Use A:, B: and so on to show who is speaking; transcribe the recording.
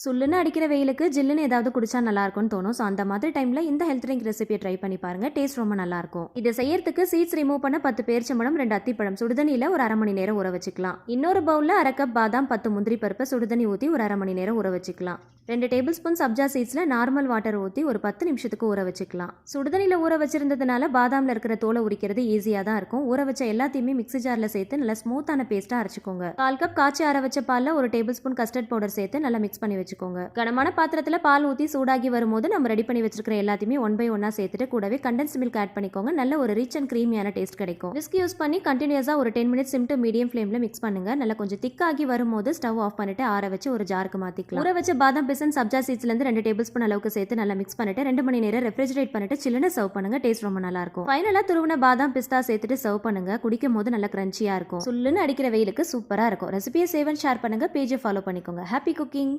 A: சுல்லுன்னு அடிக்கிற வெயிலுக்கு ஜில்லுன்னு ஏதாவது குடிச்சா நல்லா இருக்கும்னு தோணும். ஸோ அந்த மாதிரி டைம்ல இந்த ஹெல்த் ட்ரிங்க் ரெசிபியை ட்ரை பண்ணி பாருங்க. டேஸ்ட் ரொம்ப நல்லா இருக்கும். இதை செய்யறதுக்கு சீட்ஸ் ரிமூவ் பண்ண 10 பேரிச்சம்பழம், 2 அத்திப்பழம் சுடுதண்ணியில ஒரு அரை மணி நேரம் ஊற வச்சுக்கலாம். இன்னொரு பவுல்ல அரை கப் பாதாம், 10 முந்திரி பருப்பை சுடுதண்ணி ஊற்றி ஒரு அரை மணி நேரம் ஊற வச்சுக்கலாம். 2 டேபிள் ஸ்பூன் சப்ஜா சீட்ஸ்ல நார்மல் வாட்டர் ஊற்றி ஒரு 10 நிமிஷத்துக்கு ஊற வச்சுக்கலாம். சுடுதண்ணியில் ஊற வச்சிருந்ததுனால பாதாம்ல இருக்கிற தோலை உரிக்கிறது ஈஸியாக தான் இருக்கும். ஊற வச்ச எல்லாத்தையுமே மிக்ஸி ஜார்ல சேர்த்து நல்லா ஸ்மூத்தான பேஸ்டா அரைச்சிக்கோங்க. 1/4 கப் காய்ச்சி ஆற வச்ச பால்ல ஒரு டேபிள் ஸ்பூன் கஸ்டர்ட் பவுடர் சேர்த்து நல்லா மிக்ஸ் பண்ணி வச்சுக்கோங்க. கனமான பாத்திரத்துல பால் ஊற்றி சூடாகி வரும்போது நம்ம ரெடி பண்ணி வச்சிருக்கிற எல்லாத்தையுமே 1 by 1 சேர்த்துட்டு கூடவே கண்டென்ஸ் மில்க் ஆட் பண்ணிக்கோங்க. நல்ல ஒரு ரிச் அண்ட் கிரீமியான டேஸ்ட் கிடைக்கும். விஸ்க் யூஸ் பண்ணி கண்டினியூஸா ஒரு 10 மினிட்ஸ் சிம் டு மீடியம் ஃப்ளேம்ல மிக்ஸ் பண்ணுங்க. நல்லா கொஞ்சம் திக்காகி வரும்போது ஸ்டவ் ஆஃப் பண்ணிட்டு ஆற வச்சு ஒரு ஜாருக்கு மாத்திக்கலாம். ஊற வச்ச பாதாம் பிசன் சப்ஜா சீட்ஸ்ல இருந்து 2 டேபிள் ஸ்பூன் அளவுக்கு சேர்த்து நல்லா மிக்ஸ் பண்ணிட்டு 2 மணி நேரம் ரெஃப்ரிஜரேட் பண்ணிட்டு சில்லுன்னு சர்வ் பண்ணுங்க. டேஸ்ட் ரொம்ப நல்லா இருக்கும். ஃபைனலா துருவன பாதாம் பிஸ்தா சேர்த்துட்டு சர்வ் பண்ணுங்க. குடிக்கும் போது நல்லா கிரன்ச்சியா இருக்கும். சுல்லுன்னு அடிக்கிற வெயிலுக்கு சூப்பரா இருக்கும். ரெசிபியை சேவ் அண்ட் ஷேர் பண்ணுங்க. பேஜை ஃபாலோ பண்ணிக்கோங்க. Happy cooking.